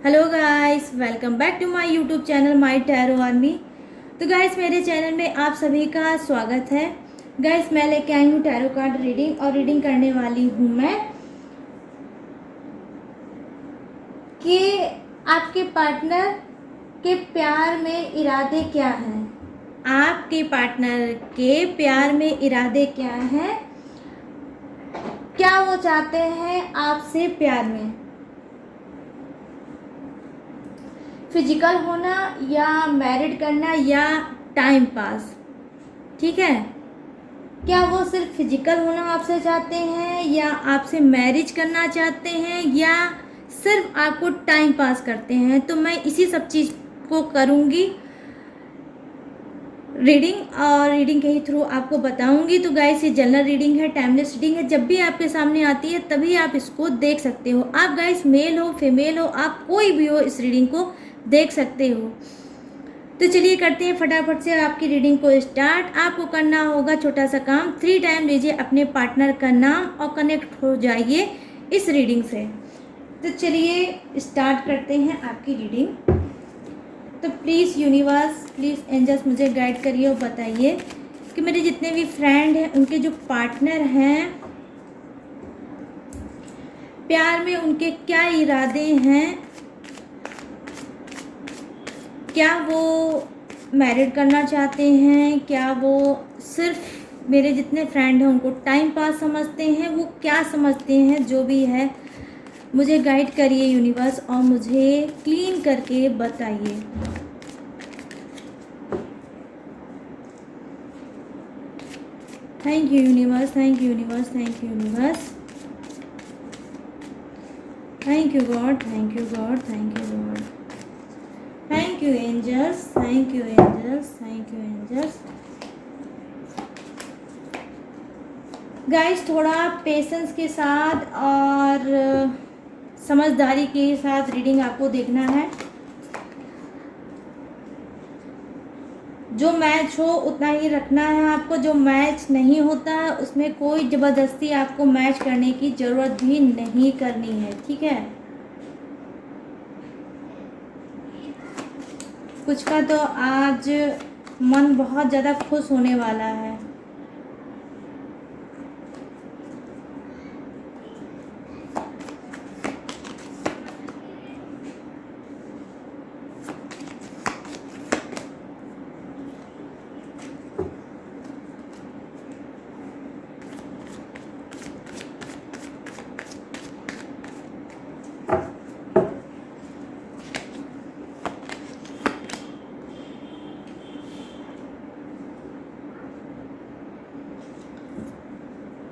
Hello guys, welcome back to my YouTube channel my tarot army. तो guys, मेरे channel में आप सभी का स्वागत है। गाइस, मैं लेके आई हूँ टैरो कार्ड रीडिंग और रीडिंग करने वाली हूँ मैं कि आपके पार्टनर के प्यार में इरादे क्या हैं। आपके पार्टनर के प्यार में इरादे क्या हैं, क्या वो चाहते हैं आपसे प्यार में। फिजिकल होना या मैरिड करना या टाइम पास, ठीक है। क्या वो सिर्फ फिजिकल होना आपसे चाहते हैं या आपसे मैरिज करना चाहते हैं या सिर्फ आपको टाइम पास करते हैं। तो मैं इसी सब चीज़ को करूँगी रीडिंग, और रीडिंग के ही थ्रू आपको बताऊंगी। तो गाइस, ये जनरल रीडिंग है, टाइमलेस रीडिंग है। जब भी आपके सामने आती है तभी आप इसको देख सकते हो। आप गाइस मेल हो फीमेल हो, आप कोई भी हो, इस रीडिंग को देख सकते हो। तो चलिए करते हैं फटाफट से आपकी रीडिंग को स्टार्ट। आपको करना होगा छोटा सा काम, 3 टाइम लीजिए अपने पार्टनर का नाम और कनेक्ट हो जाइए इस रीडिंग से। तो चलिए स्टार्ट करते हैं आपकी रीडिंग। तो प्लीज़ यूनिवर्स, प्लीज़ एंजल्स मुझे गाइड करिए और बताइए कि मेरे जितने भी फ्रेंड हैं उनके जो पार्टनर हैं, प्यार में उनके क्या इरादे हैं। क्या वो मैरिड करना चाहते हैं, क्या वो सिर्फ मेरे जितने फ्रेंड हैं उनको टाइम पास समझते हैं, वो क्या समझते हैं। जो भी है मुझे गाइड करिए यूनिवर्स और मुझे क्लीन करके बताइए। Thank you universe, thank you universe, thank you universe, thank you God, thank you God, thank you God, thank you angels, thank you angels, thank you angels. Guys, थोड़ा patience के साथ और समझदारी के साथ रीडिंग आपको देखना है। जो मैच हो उतना ही रखना है आपको। जो मैच नहीं होता है उसमें कोई ज़बरदस्ती आपको मैच करने की ज़रूरत भी नहीं करनी है, ठीक है। कुछ का तो आज मन बहुत ज़्यादा खुश होने वाला है।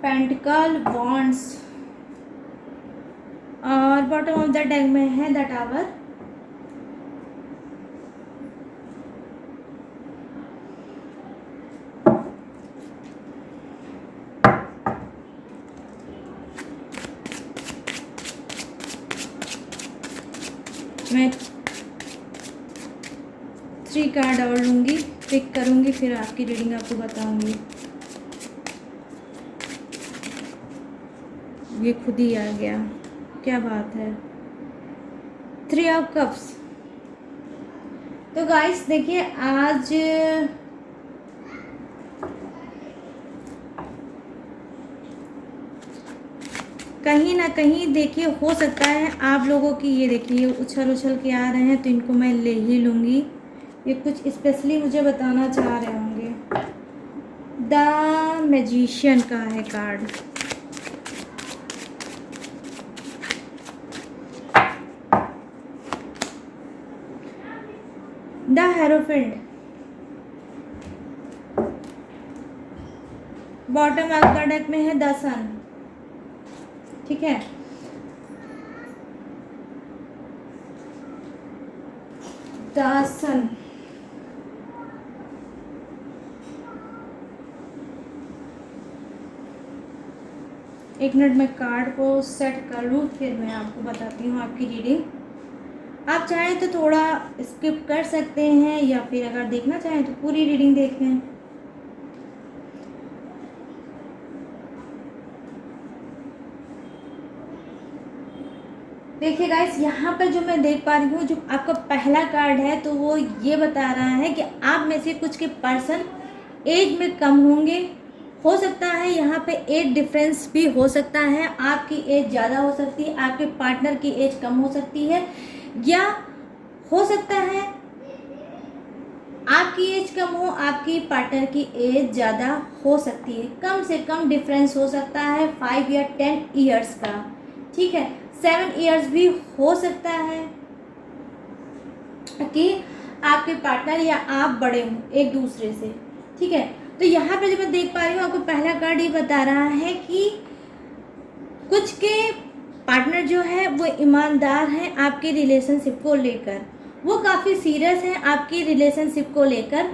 पेंटिकल वॉन्ड्स और बॉटम ऑफ द डेक में है द टावर। मैं 3 कार्ड और लूँगी, पिक करूँगी, फिर आपकी रीडिंग आपको बताऊँगी। ये खुद ही आ गया, क्या बात है। 3 ऑफ कप्स। तो गाइस देखिए, आज कहीं ना कहीं देखिए हो सकता है आप लोगों की, ये देखिए उछल उछल के आ रहे हैं तो इनको मैं ले ही लूँगी। ये कुछ स्पेशली मुझे बताना चाह रहे होंगे। द मैजिशियन का है card. The hierophant. Bottom of the deck में है द सन, ठीक है। The sun. एक मिनट में कार्ड को सेट कर लूँ, फिर मैं आपको बताती हूँ आपकी रीडिंग। आप चाहें तो थोड़ा स्किप कर सकते हैं या फिर अगर देखना चाहें तो पूरी रीडिंग देखें। देखिए गाइस, यहाँ पर जो मैं देख पा रही हूँ, जो आपका पहला कार्ड है तो वो ये बता रहा है कि आप में से कुछ के पर्सन एज में कम होंगे। हो सकता है यहाँ पे एज डिफरेंस भी हो सकता है, आपकी एज ज़्यादा हो सकती है, आपके पार्टनर की एज कम हो सकती है, या हो सकता है आपकी एज कम हो, आपकी पार्टनर की एज ज़्यादा हो सकती है। कम से कम डिफरेंस हो सकता है 5 या 10 ईयर्स का, ठीक है। 7 ईयर्स भी हो सकता है कि आपके पार्टनर या आप बड़े हों एक दूसरे से, ठीक है। तो यहाँ पे जो मैं देख पा रही हूँ, आपको पहला कार्ड ये बता रहा है कि कुछ के पार्टनर जो है वो ईमानदार हैं आपके रिलेशनशिप को लेकर, वो काफ़ी सीरियस हैं आपकी रिलेशनशिप को लेकर।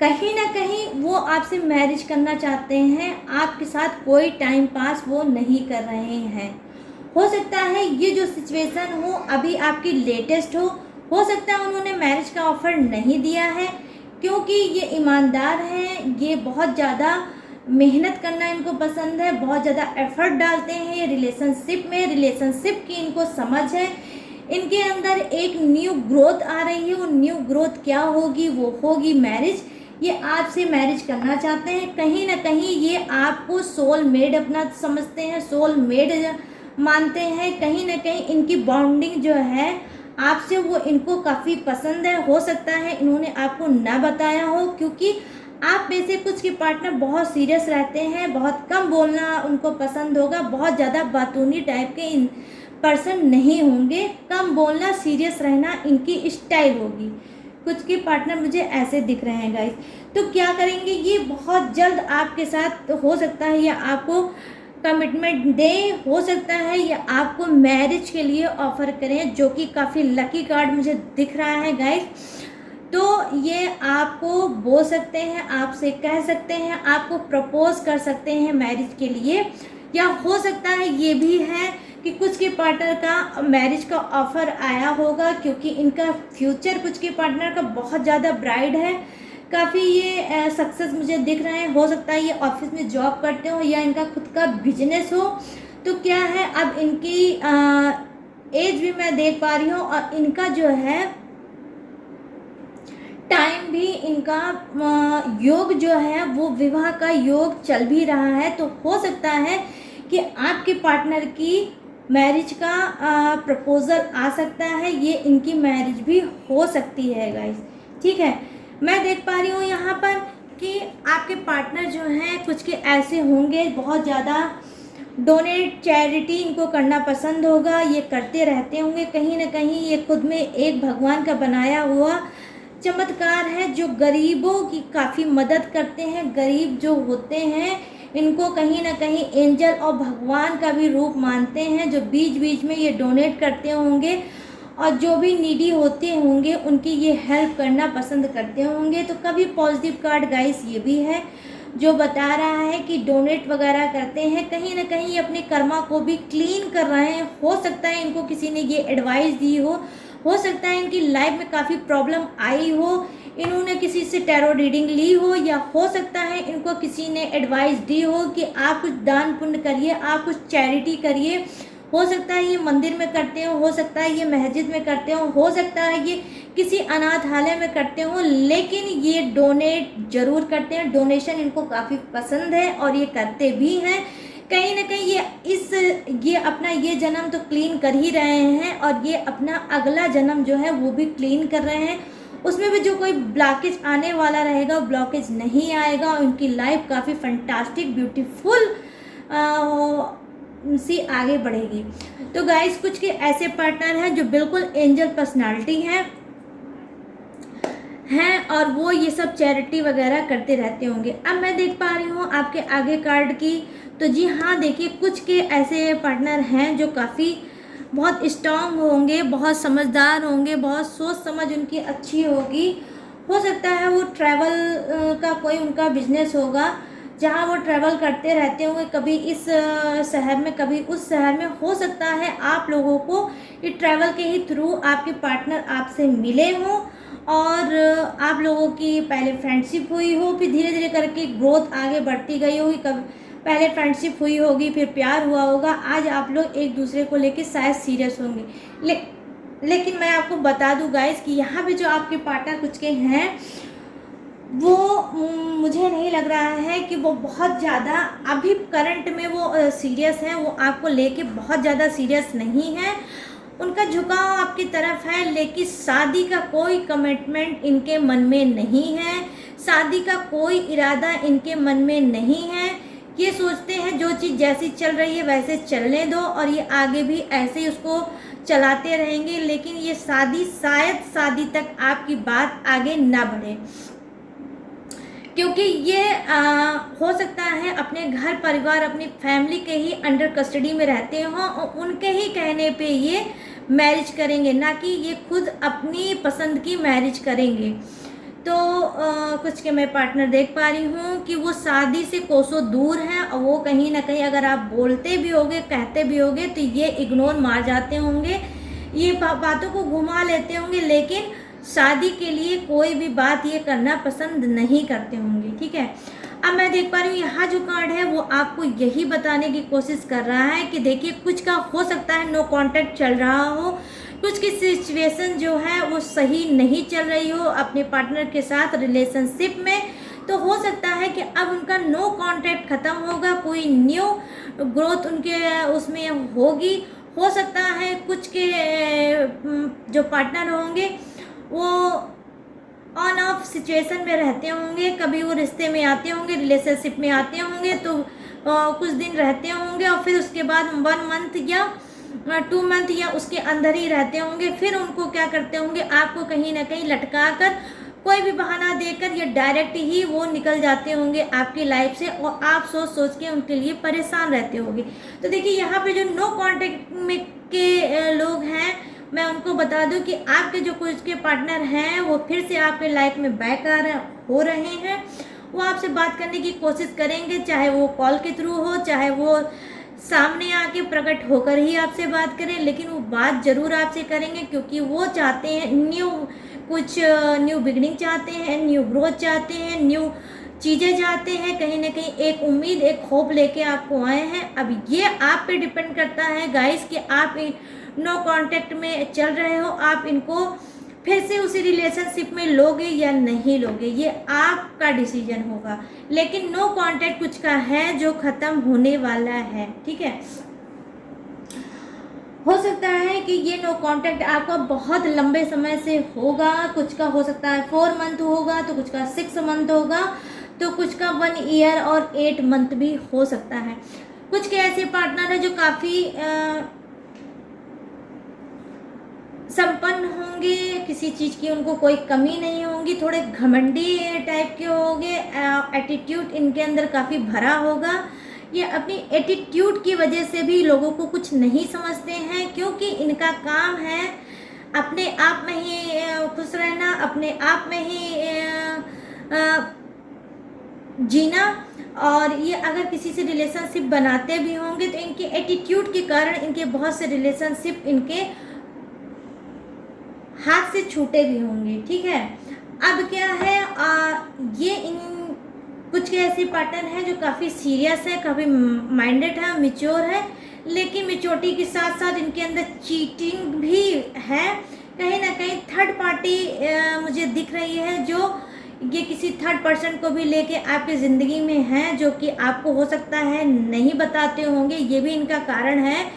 कहीं ना कहीं वो आपसे मैरिज करना चाहते हैं, आपके साथ कोई टाइम पास वो नहीं कर रहे हैं। हो सकता है ये जो सिचुएशन हो अभी आपकी लेटेस्ट हो सकता है उन्होंने मैरिज का ऑफ़र नहीं दिया है, क्योंकि ये ईमानदार हैं, ये बहुत ज़्यादा मेहनत करना इनको पसंद है, बहुत ज़्यादा एफर्ट डालते हैं ये रिलेशनशिप में, रिलेशनशिप की इनको समझ है, इनके अंदर एक न्यू ग्रोथ आ रही है। वो न्यू ग्रोथ क्या होगी? वो होगी मैरिज। ये आपसे मैरिज करना चाहते हैं, कहीं ना कहीं ये आपको सोल मेड अपना समझते हैं, सोल मेड मानते हैं। कहीं ना कहीं इनकी बॉन्डिंग जो है आपसे वो इनको काफ़ी पसंद है। हो सकता है इन्होंने आपको ना बताया हो, क्योंकि आप में से कुछ के पार्टनर बहुत सीरियस रहते हैं, बहुत कम बोलना उनको पसंद होगा, बहुत ज़्यादा बातूनी टाइप के इन पर्सन नहीं होंगे, कम बोलना, सीरियस रहना इनकी स्टाइल होगी। कुछ के पार्टनर मुझे ऐसे दिख रहे हैं गाइस। तो क्या करेंगे, ये बहुत जल्द आपके साथ हो सकता है या आपको कमिटमेंट दे, हो सकता है या आपको मैरिज के लिए ऑफर करें, जो कि काफ़ी लकी कार्ड मुझे दिख रहा है गाइस। तो ये आपको बोल सकते हैं, आपसे कह सकते हैं, आपको प्रपोज कर सकते हैं मैरिज के लिए, या हो सकता है ये भी है कि कुछ के पार्टनर का मैरिज का ऑफर आया होगा, क्योंकि इनका फ्यूचर कुछ के पार्टनर का बहुत ज़्यादा ब्राइट है, काफ़ी ये सक्सेस मुझे दिख रहे हैं। हो सकता है ये ऑफिस में जॉब करते हो या इनका खुद का बिजनेस हो। तो क्या है, अब इनकी एज भी मैं देख पा रही हूँ, और इनका जो है टाइम भी, इनका योग जो है वो विवाह का योग चल भी रहा है। तो हो सकता है कि आपके पार्टनर की मैरिज का प्रपोजल आ सकता है, ये इनकी मैरिज भी हो सकती है गाइस, ठीक है। मैं देख पा रही हूँ यहाँ पर कि आपके पार्टनर जो हैं कुछ के ऐसे होंगे, बहुत ज़्यादा डोनेट, चैरिटी इनको करना पसंद होगा, ये करते रहते होंगे। कहीं ना कहीं ये खुद में एक भगवान का बनाया हुआ चमत्कार है, जो गरीबों की काफ़ी मदद करते हैं। गरीब जो होते हैं इनको कहीं ना कहीं एंजल और भगवान का भी रूप मानते हैं, जो बीच बीच में ये डोनेट करते होंगे, और जो भी नीडी होते होंगे उनकी ये हेल्प करना पसंद करते होंगे। तो कभी पॉजिटिव कार्ड गाइस ये भी है, जो बता रहा है कि डोनेट वगैरह करते हैं, कहीं ना कहीं अपने कर्मा को भी क्लीन कर रहे हैं। हो सकता है इनको किसी ने ये एडवाइस दी हो सकता है इनकी लाइफ में काफ़ी प्रॉब्लम आई हो, इन्होंने किसी से टैरो रीडिंग ली हो, या हो सकता है इनको किसी ने एडवाइस दी हो कि आप कुछ दान पुण्य करिए, आप कुछ चैरिटी करिए। हो सकता है ये मंदिर में करते हो सकता है ये मस्जिद में करते हो सकता है ये किसी अनाथालय में करते हो, लेकिन ये डोनेट जरूर करते हैं। डोनेशन इनको काफ़ी पसंद है और ये करते भी हैं। कहीं ना कहीं ये अपना ये जन्म तो क्लीन कर ही रहे हैं, और ये अपना अगला जन्म जो है वो भी क्लीन कर रहे हैं। उसमें भी जो कोई ब्लॉकेज आने वाला रहेगा वो ब्लॉकेज नहीं आएगा, और उनकी लाइफ काफ़ी फंटास्टिक ब्यूटीफुल सी आगे बढ़ेगी। तो गाइस, कुछ के ऐसे पार्टनर हैं जो बिल्कुल एंजल पर्सनालिटी हैं और वो ये सब चैरिटी वगैरह करते रहते होंगे। अब मैं देख पा रही हूँ आपके आगे कार्ड की, तो जी हाँ, देखिए कुछ के ऐसे पार्टनर हैं जो काफ़ी बहुत स्ट्रांग होंगे, बहुत समझदार होंगे, बहुत सोच समझ उनकी अच्छी होगी। हो सकता है वो ट्रैवल का कोई उनका बिजनेस होगा, जहाँ वो ट्रैवल करते रहते होंगे, कभी इस शहर में कभी उस शहर में। हो सकता है आप लोगों को ये ट्रैवल के ही थ्रू आपके पार्टनर आपसे मिले हों, और आप लोगों की पहले फ्रेंडशिप हुई हो, फिर धीरे धीरे करके ग्रोथ आगे बढ़ती गई होगी। कभी पहले फ्रेंडशिप हुई होगी, फिर प्यार हुआ होगा, आज आप लोग एक दूसरे को लेके शायद सीरियस होंगे। लेकिन मैं आपको बता दूं गाइस कि यहाँ पे जो आपके पार्टनर कुछ के हैं वो मुझे नहीं लग रहा है कि वो बहुत ज़्यादा अभी करंट में वो सीरियस है। वो आपको लेके बहुत ज़्यादा सीरियस नहीं है। उनका झुकाव आपकी तरफ है, लेकिन शादी का कोई कमिटमेंट इनके मन में नहीं है। शादी का कोई इरादा इनके मन में नहीं है। ये सोचते हैं जो चीज़ जैसी चल रही है वैसे चलने दो और ये आगे भी ऐसे ही उसको चलाते रहेंगे। लेकिन ये शायद शादी तक आपकी बात आगे ना बढ़े, क्योंकि ये हो सकता है अपने घर परिवार अपनी फैमिली के ही अंडर कस्टडी में रहते हों और उनके ही कहने पे ये मैरिज करेंगे, ना कि ये खुद अपनी पसंद की मैरिज करेंगे। तो कुछ के मैं पार्टनर देख पा रही हूँ कि वो शादी से कोसों दूर हैं और वो कहीं ना कहीं अगर आप बोलते भी होगे कहते भी होगे तो ये इग्नोर मार जाते होंगे, ये बातों को घुमा लेते होंगे, लेकिन शादी के लिए कोई भी बात ये करना पसंद नहीं करते होंगे। ठीक है, अब मैं देख पा रही हूँ यहाँ जो कार्ड है वो आपको यही बताने की कोशिश कर रहा है कि देखिए कुछ का हो सकता है नो कांटेक्ट चल रहा हो, कुछ की सिचुएशन जो है वो सही नहीं चल रही हो अपने पार्टनर के साथ रिलेशनशिप में। तो हो सकता है कि अब उनका नो कांटेक्ट ख़त्म होगा, कोई न्यू ग्रोथ उनके उसमें होगी। हो सकता है कुछ के जो पार्टनर होंगे वो ऑन ऑफ सिचुएशन में रहते होंगे, कभी वो रिश्ते में आते होंगे, रिलेशनशिप में आते होंगे तो कुछ दिन रहते होंगे और फिर उसके बाद 1 मंथ या 2 मंथ या उसके अंदर ही रहते होंगे। फिर उनको क्या करते होंगे, आपको कहीं ना कहीं लटका कर कोई भी बहाना देकर या डायरेक्ट ही वो निकल जाते होंगे आपकी लाइफ से और आप सोच सोच के उनके लिए परेशान रहते होंगे। तो देखिए यहाँ पे जो नो कांटेक्ट में के लोग हैं, मैं उनको बता दूं कि आपके जो कुछ के पार्टनर हैं वो फिर से आपके लाइफ में बैक हो रहे हैं। वो आपसे बात करने की कोशिश करेंगे, चाहे वो कॉल के थ्रू हो, चाहे वो सामने आके प्रकट होकर ही आपसे बात करें, लेकिन वो बात ज़रूर आपसे करेंगे क्योंकि वो चाहते हैं न्यू बिगनिंग चाहते हैं, न्यू ग्रोथ चाहते हैं, न्यू चीज़ें चाहते हैं। कहीं ना कहीं एक उम्मीद, एक होप लेके आपको आए हैं। अब ये आप पे डिपेंड करता है गाइस कि आप नो कांटेक्ट में चल रहे हो, आप इनको फिर से उसी रिलेशनशिप में लोगे या नहीं लोगे, ये आपका डिसीजन होगा। लेकिन नो कांटेक्ट कुछ का है जो ख़त्म होने वाला है। ठीक है, हो सकता है कि ये नो कांटेक्ट आपका बहुत लंबे समय से होगा, कुछ का हो सकता है 4 मंथ होगा, तो कुछ का 6 मंथ होगा, तो कुछ का 1 ईयर और 8 मंथ भी हो सकता है। कुछ के ऐसे पार्टनर है जो काफ़ी संपन्न होंगे, किसी चीज़ की उनको कोई कमी नहीं होगी, थोड़े घमंडी टाइप के होंगे, एटीट्यूड इनके अंदर काफ़ी भरा होगा। ये अपनी एटीट्यूड की वजह से भी लोगों को कुछ नहीं समझते हैं, क्योंकि इनका काम है अपने आप में ही खुश रहना, अपने आप में ही जीना। और ये अगर किसी से रिलेशनशिप बनाते भी होंगे तो इनके एटीट्यूड के कारण इनके बहुत से रिलेशनशिप इनके हाथ से छूटे भी होंगे। ठीक है, अब क्या है ये इन कुछ के ऐसे पार्टनर हैं जो काफ़ी सीरियस है, काफ़ी माइंडेड है, मैच्योर है, लेकिन मैच्योरिटी के साथ साथ इनके अंदर चीटिंग भी है। कहीं ना कहीं थर्ड पार्टी मुझे दिख रही है, जो ये किसी थर्ड पर्सन को भी लेके आपकी ज़िंदगी में है, जो कि आपको हो सकता है नहीं बताते होंगे। ये भी इनका कारण है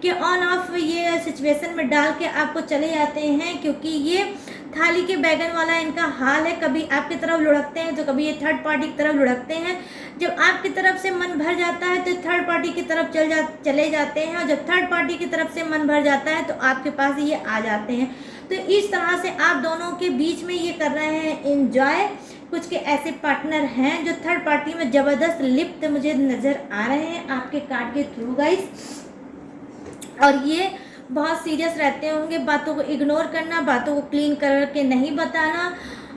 कि ऑन ऑफ ये सिचुएशन में डाल के आपको चले जाते हैं, क्योंकि ये थाली के बैगन वाला इनका हाल है। कभी आपकी तरफ लुढ़कते हैं तो कभी ये थर्ड पार्टी की तरफ लुढ़कते हैं। जब आपकी तरफ से मन भर जाता है तो थर्ड पार्टी की तरफ चले जाते हैं, और जब थर्ड पार्टी की तरफ से मन भर जाता है तो आपके पास ये आ जाते हैं। तो इस तरह से आप दोनों के बीच में ये कर रहे हैं एंजॉय। कुछ के ऐसे पार्टनर हैं जो थर्ड पार्टी में ज़बरदस्त लिप्त मुझे नज़र आ रहे हैं आपके कार्ड के थ्रू गाइस, और ये बहुत सीरियस रहते होंगे। बातों को इग्नोर करना, बातों को क्लीन करके नहीं बताना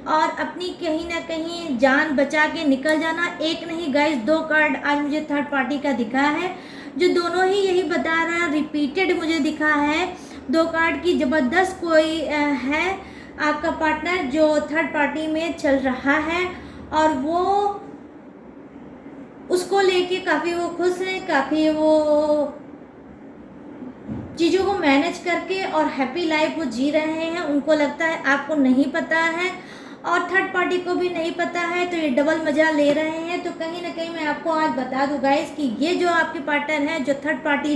और अपनी कहीं ना कहीं जान बचा के निकल जाना। एक नहीं गाइस, 2 कार्ड आज मुझे थर्ड पार्टी का दिखा है, जो दोनों ही यही बता रहा है, रिपीटेड मुझे दिखा है 2 कार्ड की। ज़बरदस्त कोई है आपका पार्टनर जो थर्ड पार्टी में चल रहा है, और वो उसको लेके काफ़ी वो खुश हैं, काफ़ी वो चीज़ों को मैनेज करके और हैप्पी लाइफ वो जी रहे हैं। उनको लगता है आपको नहीं पता है और थर्ड पार्टी को भी नहीं पता है, तो ये डबल मज़ा ले रहे हैं। तो कहीं ना कहीं मैं आपको आज बता दूं गाइस कि ये जो आपके पार्टनर हैं जो थर्ड पार्टी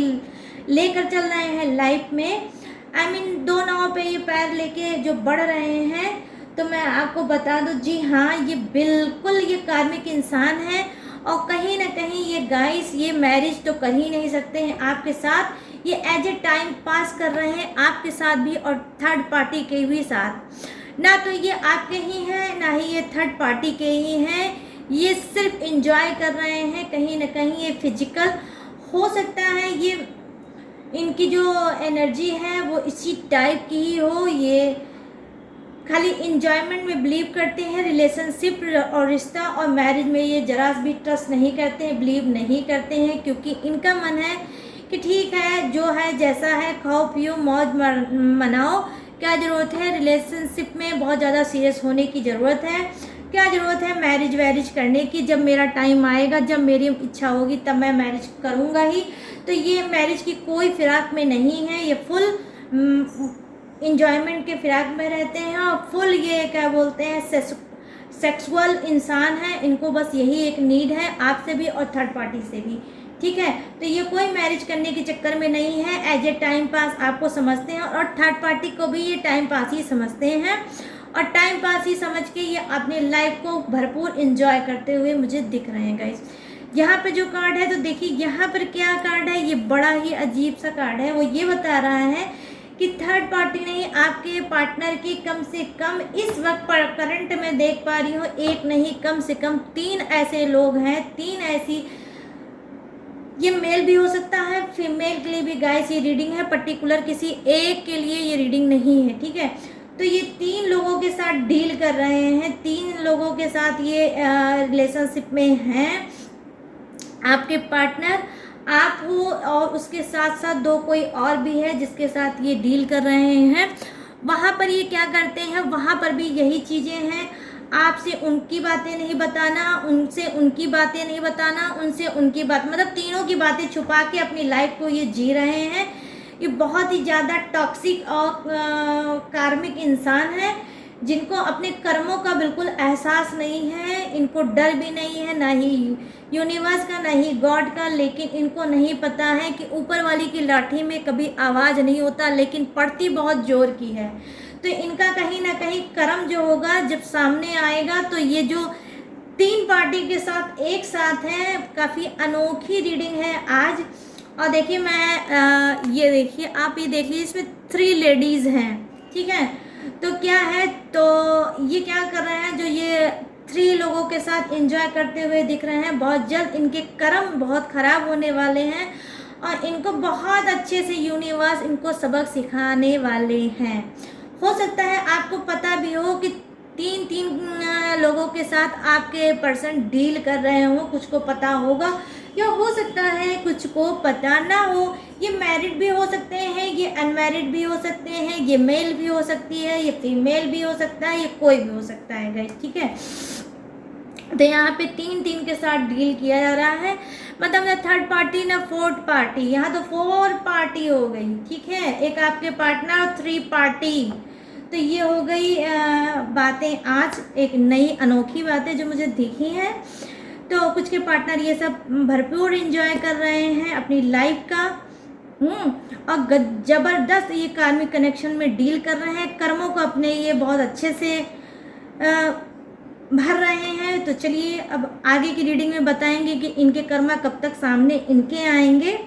लेकर चल रहे हैं लाइफ में, आई मीन दो नाव पे ये पैर लेके जो बढ़ रहे हैं, तो मैं आपको बता दूं जी हाँ, ये बिल्कुल ये कार्मिक इंसान है। और कहीं ना कहीं ये गाइस ये मैरिज तो कर ही नहीं सकते हैं आपके साथ, ये एज ए टाइम पास कर रहे हैं आपके साथ भी और थर्ड पार्टी के भी साथ। ना तो ये आपके ही हैं ना ही ये थर्ड पार्टी के ही हैं, ये सिर्फ एंजॉय कर रहे हैं। कहीं ना कहीं ये फिजिकल हो सकता है, ये इनकी जो एनर्जी है वो इसी टाइप की ही हो, ये खाली इंजॉयमेंट में बिलीव करते हैं। रिलेशनशिप और रिश्ता और मैरिज में ये जरा भी ट्रस्ट नहीं करते हैं, बिलीव नहीं करते हैं, क्योंकि इनका मन है कि ठीक है जो है जैसा है, खाओ पियो मौज मनाओ, क्या ज़रूरत है रिलेशनशिप में बहुत ज़्यादा सीरियस होने की ज़रूरत है, क्या ज़रूरत है मैरिज वैरिज करने की, जब मेरा टाइम आएगा जब मेरी इच्छा होगी तब मैं मैरिज करूँगा ही। तो ये मैरिज की कोई फिराक में नहीं है, ये फुल इंजॉयमेंट के फिराक में रहते हैं और फुल ये क्या बोलते हैं सेक्सुअल इंसान है। इनको बस यही एक नीड है आपसे भी और थर्ड पार्टी से भी, ठीक है। तो ये कोई मैरिज करने के चक्कर में नहीं है, एज ए टाइम पास आपको समझते हैं और थर्ड पार्टी को भी ये टाइम पास ही समझते हैं और टाइम पास ही समझ के ये अपने लाइफ को भरपूर इंजॉय करते हुए मुझे दिख रहे हैं गाइस। यहाँ पे जो कार्ड है तो देखिए यहाँ पर क्या कार्ड है, ये बड़ा ही अजीब सा कार्ड है। वो ये बता रहा है कि थर्ड पार्टी नहीं, आपके पार्टनर की कम से कम इस वक्त पर करंट में देख पा रही हूँ एक नहीं कम से कम 3 ऐसे लोग हैं, 3 ऐसी, ये मेल भी हो सकता है फीमेल के लिए भी गाइस ये रीडिंग है, पर्टिकुलर किसी एक के लिए ये रीडिंग नहीं है, ठीक है। तो ये 3 लोगों के साथ डील कर रहे हैं, 3 लोगों के साथ ये रिलेशनशिप में हैं। आपके पार्टनर आप हो और उसके साथ साथ 2 कोई और भी है जिसके साथ ये डील कर रहे हैं। वहाँ पर ये क्या करते हैं, वहाँ पर भी यही चीज़ें हैं, आपसे उनकी बातें नहीं बताना, उनसे उनकी बातें नहीं बताना, उनसे उनकी बात, मतलब तीनों की बातें छुपा के अपनी लाइफ को ये जी रहे हैं। ये बहुत ही ज़्यादा टॉक्सिक और कार्मिक इंसान है जिनको अपने कर्मों का बिल्कुल एहसास नहीं है, इनको डर भी नहीं है, ना ही यूनिवर्स का ना ही गॉड का, लेकिन इनको नहीं पता है कि ऊपर वाली की लाठी में कभी आवाज़ नहीं होता लेकिन पड़ती बहुत जोर की है। तो इनका कहीं ना कहीं कर्म जो होगा जब सामने आएगा, तो ये जो 3 पार्टी के साथ एक साथ हैं, काफ़ी अनोखी रीडिंग है आज। और देखिए मैं ये देखिए आप ये देख लीजिए, इसमें 3 लेडीज़ हैं, ठीक है। तो क्या है, तो ये क्या कर रहे हैं, जो ये 3 लोगों के साथ एंजॉय करते हुए दिख रहे हैं, बहुत जल्द इनके कर्म बहुत ख़राब होने वाले हैं और इनको बहुत अच्छे से यूनिवर्स इनको सबक सिखाने वाले हैं। हो सकता है आपको पता भी हो कि 3 लोगों के साथ आपके पर्सन डील कर रहे हो, कुछ को पता होगा या हो सकता है कुछ को पता ना हो। ये मैरिड भी हो सकते हैं, ये अनमैरिड भी हो सकते हैं, ये मेल भी हो सकती है, ये फीमेल भी हो सकता है, ये कोई भी हो सकता है गाइस, ठीक है। तो यहाँ पे 3 के साथ डील किया जा रहा है, मतलब ना थर्ड पार्टी ना फोर्थ पार्टी, यहाँ तो 4 पार्टी हो गई, ठीक है। एक आपके पार्टनर और 3 पार्टी। तो ये हो गई बातें आज, एक नई अनोखी बातें जो मुझे दिखी हैं। तो कुछ के पार्टनर ये सब भरपूर एंजॉय कर रहे हैं अपनी लाइफ का, और ज़बरदस्त ये कार्मिक कनेक्शन में डील कर रहे हैं, कर्मों को अपने ये बहुत अच्छे से भर रहे हैं। तो चलिए अब आगे की रीडिंग में बताएंगे कि इनके कर्मा कब तक सामने इनके आएंगे,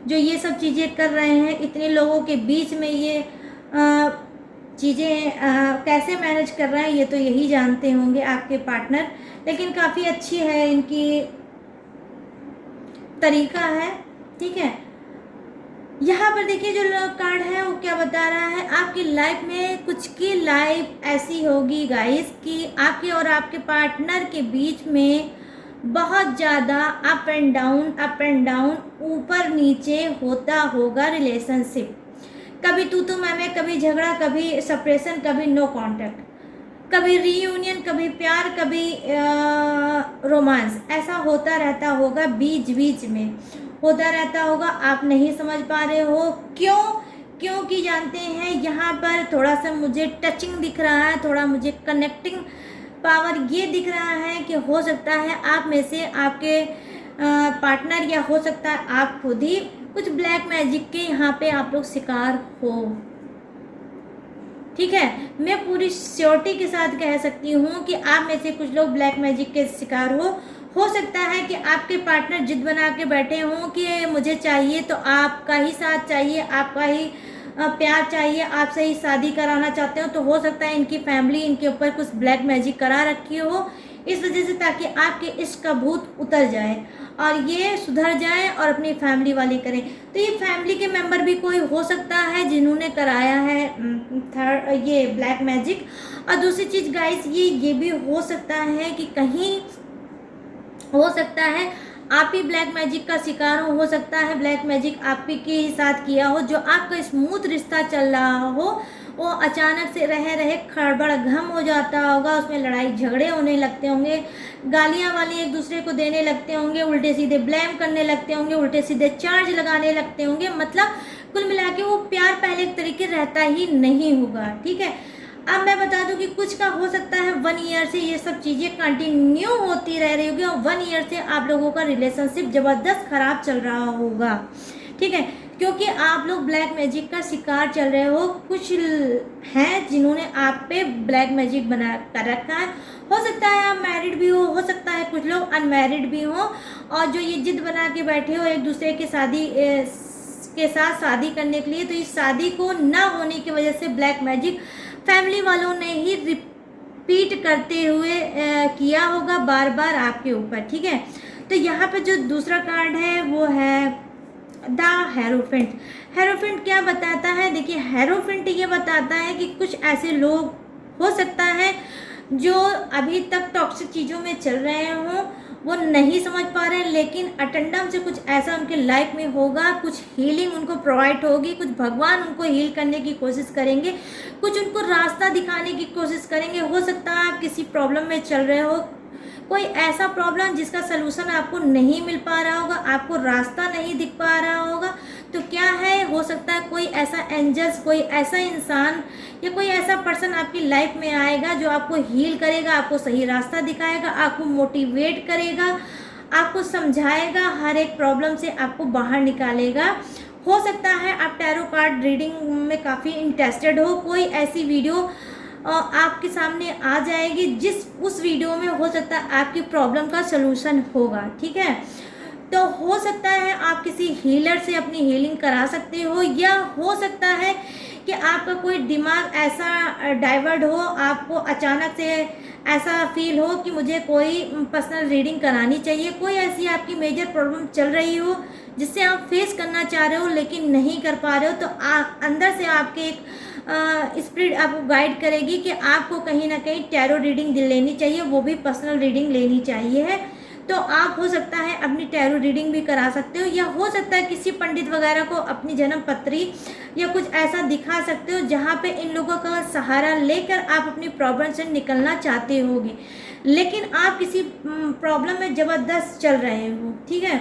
जो ये सब चीज़ें कर रहे हैं इतने लोगों के बीच में, ये चीज़ें कैसे मैनेज कर रहे हैं ये तो यही जानते होंगे आपके पार्टनर, लेकिन काफ़ी अच्छी है इनकी तरीका है, ठीक है। यहाँ पर देखिए जो कार्ड है वो क्या बता रहा है, आपकी लाइफ में कुछ की लाइफ ऐसी होगी गाइस कि आपके और आपके पार्टनर के बीच में बहुत ज़्यादा अप एंड डाउन ऊपर नीचे होता होगा रिलेशनशिप, कभी तू मैं, कभी झगड़ा, कभी सेपरेशन, कभी नो कांटेक्ट। कभी रीयूनियन, कभी प्यार, कभी रोमांस, ऐसा होता रहता होगा, बीच बीच में होता रहता होगा। आप नहीं समझ पा रहे हो क्यों? क्योंकि जानते हैं यहाँ पर थोड़ा सा मुझे टचिंग दिख रहा है, थोड़ा मुझे कनेक्टिंग पावर ये दिख रहा है कि हो सकता है आप में से आपके पार्टनर या हो सकता है आप खुद ही कुछ ब्लैक मैजिक के यहाँ पे आप लोग शिकार हो। ठीक है, मैं पूरी श्योरिटी के साथ कह सकती हूँ कि आप में से कुछ लोग ब्लैक मैजिक के शिकार हो सकता है कि आपके पार्टनर जिद बना के बैठे हों कि मुझे चाहिए तो आपका ही साथ चाहिए, आपका ही प्यार चाहिए, आपसे ही शादी कराना चाहते हो। तो हो सकता है इनकी फैमिली इनके ऊपर कुछ ब्लैक मैजिक करा रखी हो इस वजह से, ताकि आपके इश्क का भूत उतर जाए और ये सुधर जाए और अपनी फैमिली वाले करें। तो ये फैमिली के मेंबर भी कोई हो सकता है जिन्होंने कराया है ये ब्लैक मैजिक। और दूसरी चीज़ गाइस, ये भी हो सकता है कि कहीं हो सकता है आप ही ब्लैक मैजिक का शिकार हो सकता है ब्लैक मैजिक आप ही के साथ किया हो। जो आपका स्मूथ रिश्ता चल रहा हो वो अचानक से रहे रहे खड़बड़ घम हो जाता होगा, उसमें लड़ाई झगड़े होने लगते होंगे, गालियां वाली एक दूसरे को देने लगते होंगे, उल्टे सीधे ब्लेम करने लगते होंगे, उल्टे सीधे चार्ज लगाने लगते होंगे। मतलब कुल मिला के वो प्यार पहले के तरीके रहता ही नहीं होगा। ठीक है, अब मैं बता दूं कि कुछ का हो सकता है 1 ईयर से ये सब चीज़ें कंटिन्यू होती रह रही होगी और 1 ईयर से आप लोगों का रिलेशनशिप ज़बरदस्त ख़राब चल रहा होगा। ठीक है, क्योंकि आप लोग ब्लैक मैजिक का शिकार चल रहे हो। कुछ हैं जिन्होंने आप पे ब्लैक मैजिक बना कर रखा है। हो सकता है आप मैरिड भी हो सकता है कुछ लोग अनमैरिड भी हो, और जो ये जिद बना के बैठे हो एक दूसरे की शादी के साथ शादी करने के लिए, तो इस शादी को ना होने की वजह से ब्लैक मैजिक फैमिली वालों ने ही रिपीट करते हुए किया होगा बार बार आपके ऊपर। ठीक है, तो यहाँ पे जो दूसरा कार्ड है वो है द हेरोफेंट। हेरोफेंट क्या बताता है? देखिए, हेरोफेंट ये बताता है कि कुछ ऐसे लोग हो सकता है जो अभी तक टॉक्सिक चीज़ों में चल रहे हों, वो नहीं समझ पा रहे हैं, लेकिन अटेंडम से कुछ ऐसा उनके लाइफ में होगा, कुछ हीलिंग उनको प्रोवाइड होगी, कुछ भगवान उनको हील करने की कोशिश करेंगे, कुछ उनको रास्ता दिखाने की कोशिश करेंगे। हो सकता है आप किसी प्रॉब्लम में चल रहे हो, कोई ऐसा प्रॉब्लम जिसका सलूशन आपको नहीं मिल पा रहा होगा, आपको रास्ता नहीं दिख पा रहा होगा, तो क्या है, हो सकता है कोई ऐसा एंजल्स, कोई ऐसा इंसान या कोई ऐसा पर्सन आपकी लाइफ में आएगा जो आपको हील करेगा, आपको सही रास्ता दिखाएगा, आपको मोटिवेट करेगा, आपको समझाएगा, हर एक प्रॉब्लम से आपको बाहर निकालेगा। हो सकता है आप टैरो कार्ड रीडिंग में काफ़ी इंटरेस्टेड हो, कोई ऐसी वीडियो आपके सामने आ जाएगी उस वीडियो में हो सकता है आपकी प्रॉब्लम का सलूशन होगा। ठीक है, तो हो सकता है आप किसी हीलर से अपनी हीलिंग करा सकते हो, या हो सकता है कि आपका कोई दिमाग ऐसा डाइवर्ट हो, आपको अचानक से ऐसा फील हो कि मुझे कोई पर्सनल रीडिंग करानी चाहिए। कोई ऐसी आपकी मेजर प्रॉब्लम चल रही हो जिससे आप फेस करना चाह रहे हो लेकिन नहीं कर पा रहे हो, तो अंदर से आपके एक स्पिरिट आपको गाइड करेगी कि आपको कहीं ना कहीं टैरो रीडिंग लेनी चाहिए, वो भी पर्सनल रीडिंग लेनी चाहिए है। तो आप हो सकता है अपनी टैरो रीडिंग भी करा सकते हो, या हो सकता है किसी पंडित वगैरह को अपनी जन्म पत्री या कुछ ऐसा दिखा सकते हो जहाँ पे इन लोगों का सहारा लेकर आप अपनी प्रॉब्लम से निकलना चाहते होगे, लेकिन आप किसी प्रॉब्लम में ज़बरदस्त चल रहे हो। ठीक है,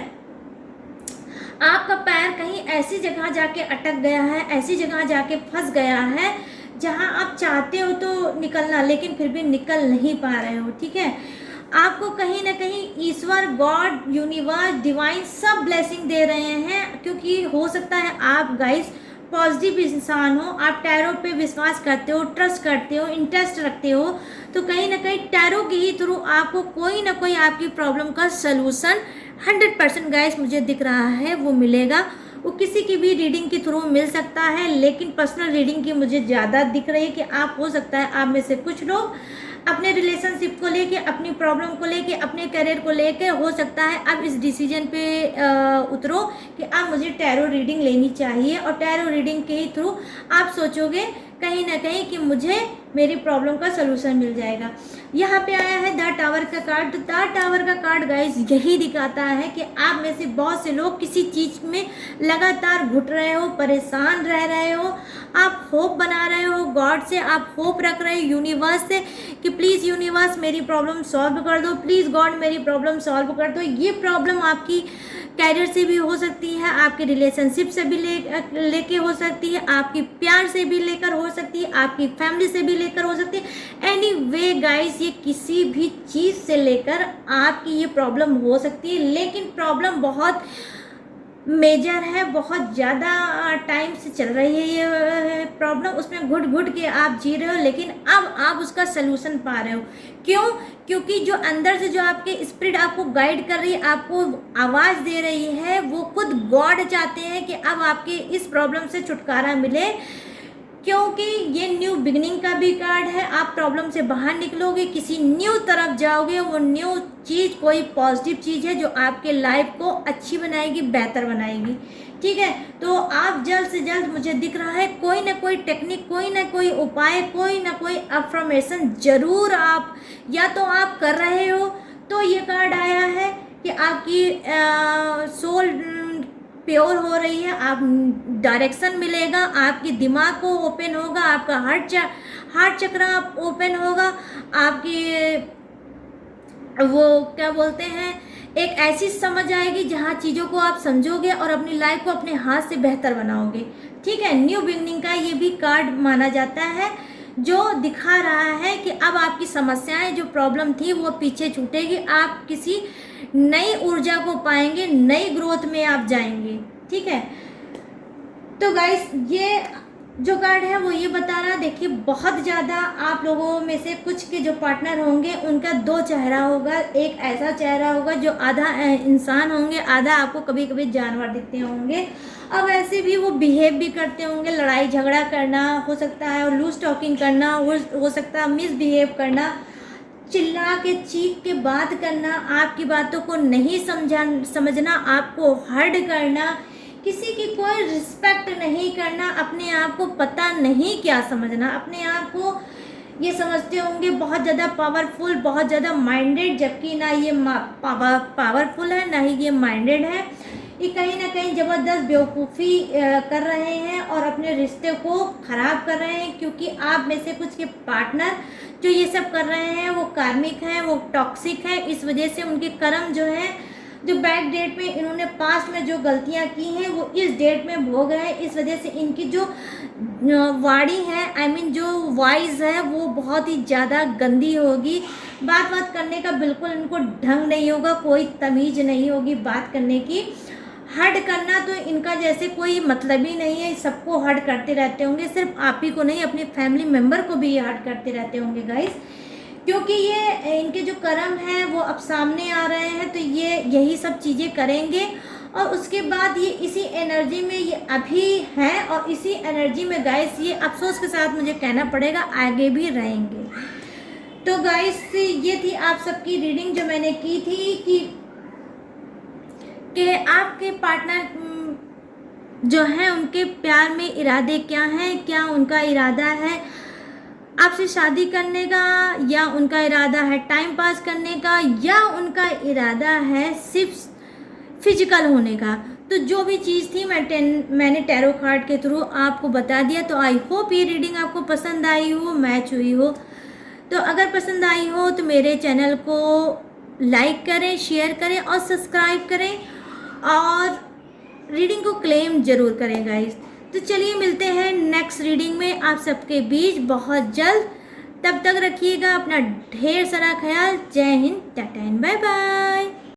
आपका पैर कहीं ऐसी जगह जाके अटक गया है, ऐसी जगह जाके फंस गया है जहां आप चाहते हो तो निकलना, लेकिन फिर भी निकल नहीं पा रहे हो। ठीक है, आपको कहीं ना कहीं ईश्वर, गॉड, यूनिवर्स, डिवाइन सब ब्लेसिंग दे रहे हैं, क्योंकि हो सकता है आप गाइस पॉजिटिव इंसान हो, आप टैरो पे विश्वास करते हो, ट्रस्ट करते हो, इंटरेस्ट रखते हो, तो कहीं ना कहीं टैरो के ही थ्रू आपको कोई ना कोई आपकी प्रॉब्लम का सलूशन 100% गाइस मुझे दिख रहा है वो मिलेगा। वो किसी की भी रीडिंग के थ्रू मिल सकता है, लेकिन पर्सनल रीडिंग की मुझे ज़्यादा दिख रही है कि आप हो सकता है आप में से कुछ लोग अपने रिलेशनशिप को लेके, अपनी प्रॉब्लम को लेके, अपने करियर को लेके हो सकता है आप इस डिसीजन पे उतरो कि आप मुझे टैरो रीडिंग लेनी चाहिए, और टैरो रीडिंग के ही थ्रू आप सोचोगे कहीं ना कहीं कि मुझे मेरी प्रॉब्लम का सलूशन मिल जाएगा। यहाँ पे आया है द टावर का कार्ड। तो द टावर का कार्ड गाइस यही दिखाता है कि आप में से बहुत से लोग किसी चीज़ में लगातार घुट रहे हो, परेशान रह रहे हो, आप होप बना रहे हो गॉड से, आप होप रख रहे हो यूनिवर्स से कि प्लीज़ यूनिवर्स मेरी प्रॉब्लम सॉल्व कर दो, प्लीज़ गॉड मेरी प्रॉब्लम सॉल्व कर दो। ये प्रॉब्लम आपकी कैरियर से भी हो सकती है, आपके रिलेशनशिप से भी लेके हो सकती है, आपकी प्यार से भी लेकर हो सकती है, आपकी फैमिली से भी लेकर हो सकती है। एनीवे गाइस, ये किसी भी चीज़ से लेकर आपकी ये प्रॉब्लम हो सकती है, लेकिन प्रॉब्लम बहुत मेजर है, बहुत ज़्यादा टाइम से चल रही है ये प्रॉब्लम, उसमें घुट घुट के आप जी रहे हो, लेकिन अब आप उसका सलूशन पा रहे हो। क्यों? क्योंकि जो अंदर से जो आपके स्पिरिट आपको गाइड कर रही है, आपको आवाज़ दे रही है, वो खुद गॉड चाहते हैं कि अब आपके इस प्रॉब्लम से छुटकारा मिले, क्योंकि ये न्यू बिगनिंग का भी कार्ड है। आप प्रॉब्लम से बाहर निकलोगे, किसी न्यू तरफ जाओगे, वो न्यू चीज़ कोई पॉजिटिव चीज़ है जो आपके लाइफ को अच्छी बनाएगी, बेहतर बनाएगी। ठीक है, तो आप जल्द से जल्द, मुझे दिख रहा है कोई ना कोई टेक्निक, कोई ना कोई उपाय, कोई ना कोई अफर्मेशन ज़रूर आप या तो आप कर रहे हो। तो ये कार्ड आया है कि आपकी सोल प्योर हो रही है, आप डायरेक्शन मिलेगा, आपके दिमाग को ओपन होगा, आपका हार्ट चक्र ओपन होगा, आपकी वो क्या बोलते हैं, एक ऐसी समझ आएगी जहाँ चीज़ों को आप समझोगे और अपनी लाइफ को अपने हाथ से बेहतर बनाओगे। ठीक है, न्यू बिगनिंग का ये भी कार्ड माना जाता है, जो दिखा रहा है कि अब आपकी समस्याएं, जो प्रॉब्लम थी, वो पीछे छूटेगी, आप किसी नई ऊर्जा को पाएंगे, नई ग्रोथ में आप जाएंगे। ठीक है, तो गाइस ये जो कार्ड है वो ये बता रहा, देखिए बहुत ज़्यादा आप लोगों में से कुछ के जो पार्टनर होंगे उनका दो चेहरा होगा। एक ऐसा चेहरा होगा जो आधा इंसान होंगे, आधा आपको कभी कभी जानवर दिखते होंगे। अब ऐसे भी वो बिहेव भी करते होंगे, लड़ाई झगड़ा करना हो सकता है, और लूज टॉकिंग करना हो सकता है, मिसबिहेव करना, चिल्ला के चीख के बात करना, आपकी बातों को नहीं समझना, आपको हर्ट करना, किसी की कोई रिस्पेक्ट नहीं करना, अपने आप को पता नहीं क्या समझना, अपने आप को ये समझते होंगे बहुत ज़्यादा पावरफुल, बहुत ज़्यादा माइंडेड, जबकि ना ये पावरफुल है ना ही ये माइंडेड है। ये कहीं ना कहीं ज़बरदस्त बेवकूफ़ी कर रहे हैं और अपने रिश्ते को ख़राब कर रहे हैं, क्योंकि आप में से कुछ के पार्टनर जो ये सब कर रहे हैं वो कार्मिक हैं, वो टॉक्सिक है। इस वजह से उनके कर्म जो है, जो बैक डेट में इन्होंने पास्ट में जो गलतियां की हैं वो इस डेट में भोग रहे हैं। इस वजह से इनकी जो वाणी है, जो वॉइस है, वो बहुत ही ज़्यादा गंदी होगी। बात करने का बिल्कुल इनको ढंग नहीं होगा, कोई तमीज़ नहीं होगी बात करने की। हर्ट करना तो इनका जैसे कोई मतलब ही नहीं है, सबको हर्ट करते रहते होंगे, सिर्फ आप ही को नहीं, अपने फैमिली मेम्बर को भी ये हर्ट करते रहते होंगे गाइस, क्योंकि ये इनके जो कर्म हैं वो अब सामने आ रहे हैं। तो ये यही सब चीज़ें करेंगे और उसके बाद ये इसी एनर्जी में ये अभी हैं और इसी एनर्जी में गाइस ये अफसोस के साथ मुझे कहना पड़ेगा आगे भी रहेंगे। तो गाइस ये थी आप सबकी रीडिंग जो मैंने की थी कि आपके पार्टनर जो हैं उनके प्यार में इरादे क्या हैं, क्या उनका इरादा है आपसे शादी करने का, या उनका इरादा है टाइम पास करने का, या उनका इरादा है सिर्फ फिजिकल होने का। तो जो भी चीज़ थी मैंने टैरो कार्ड के थ्रू आपको बता दिया। तो आई होप ये रीडिंग आपको पसंद आई हो, मैच हुई हो। तो अगर पसंद आई हो तो मेरे चैनल को लाइक करें, शेयर करें और सब्सक्राइब करें और रीडिंग को क्लेम ज़रूर करें गाइस। तो चलिए मिलते हैं नेक्स्ट रीडिंग में आप सबके बीच बहुत जल्द। तब तक रखिएगा अपना ढेर सारा ख्याल। जय Hind, tata and bye bye.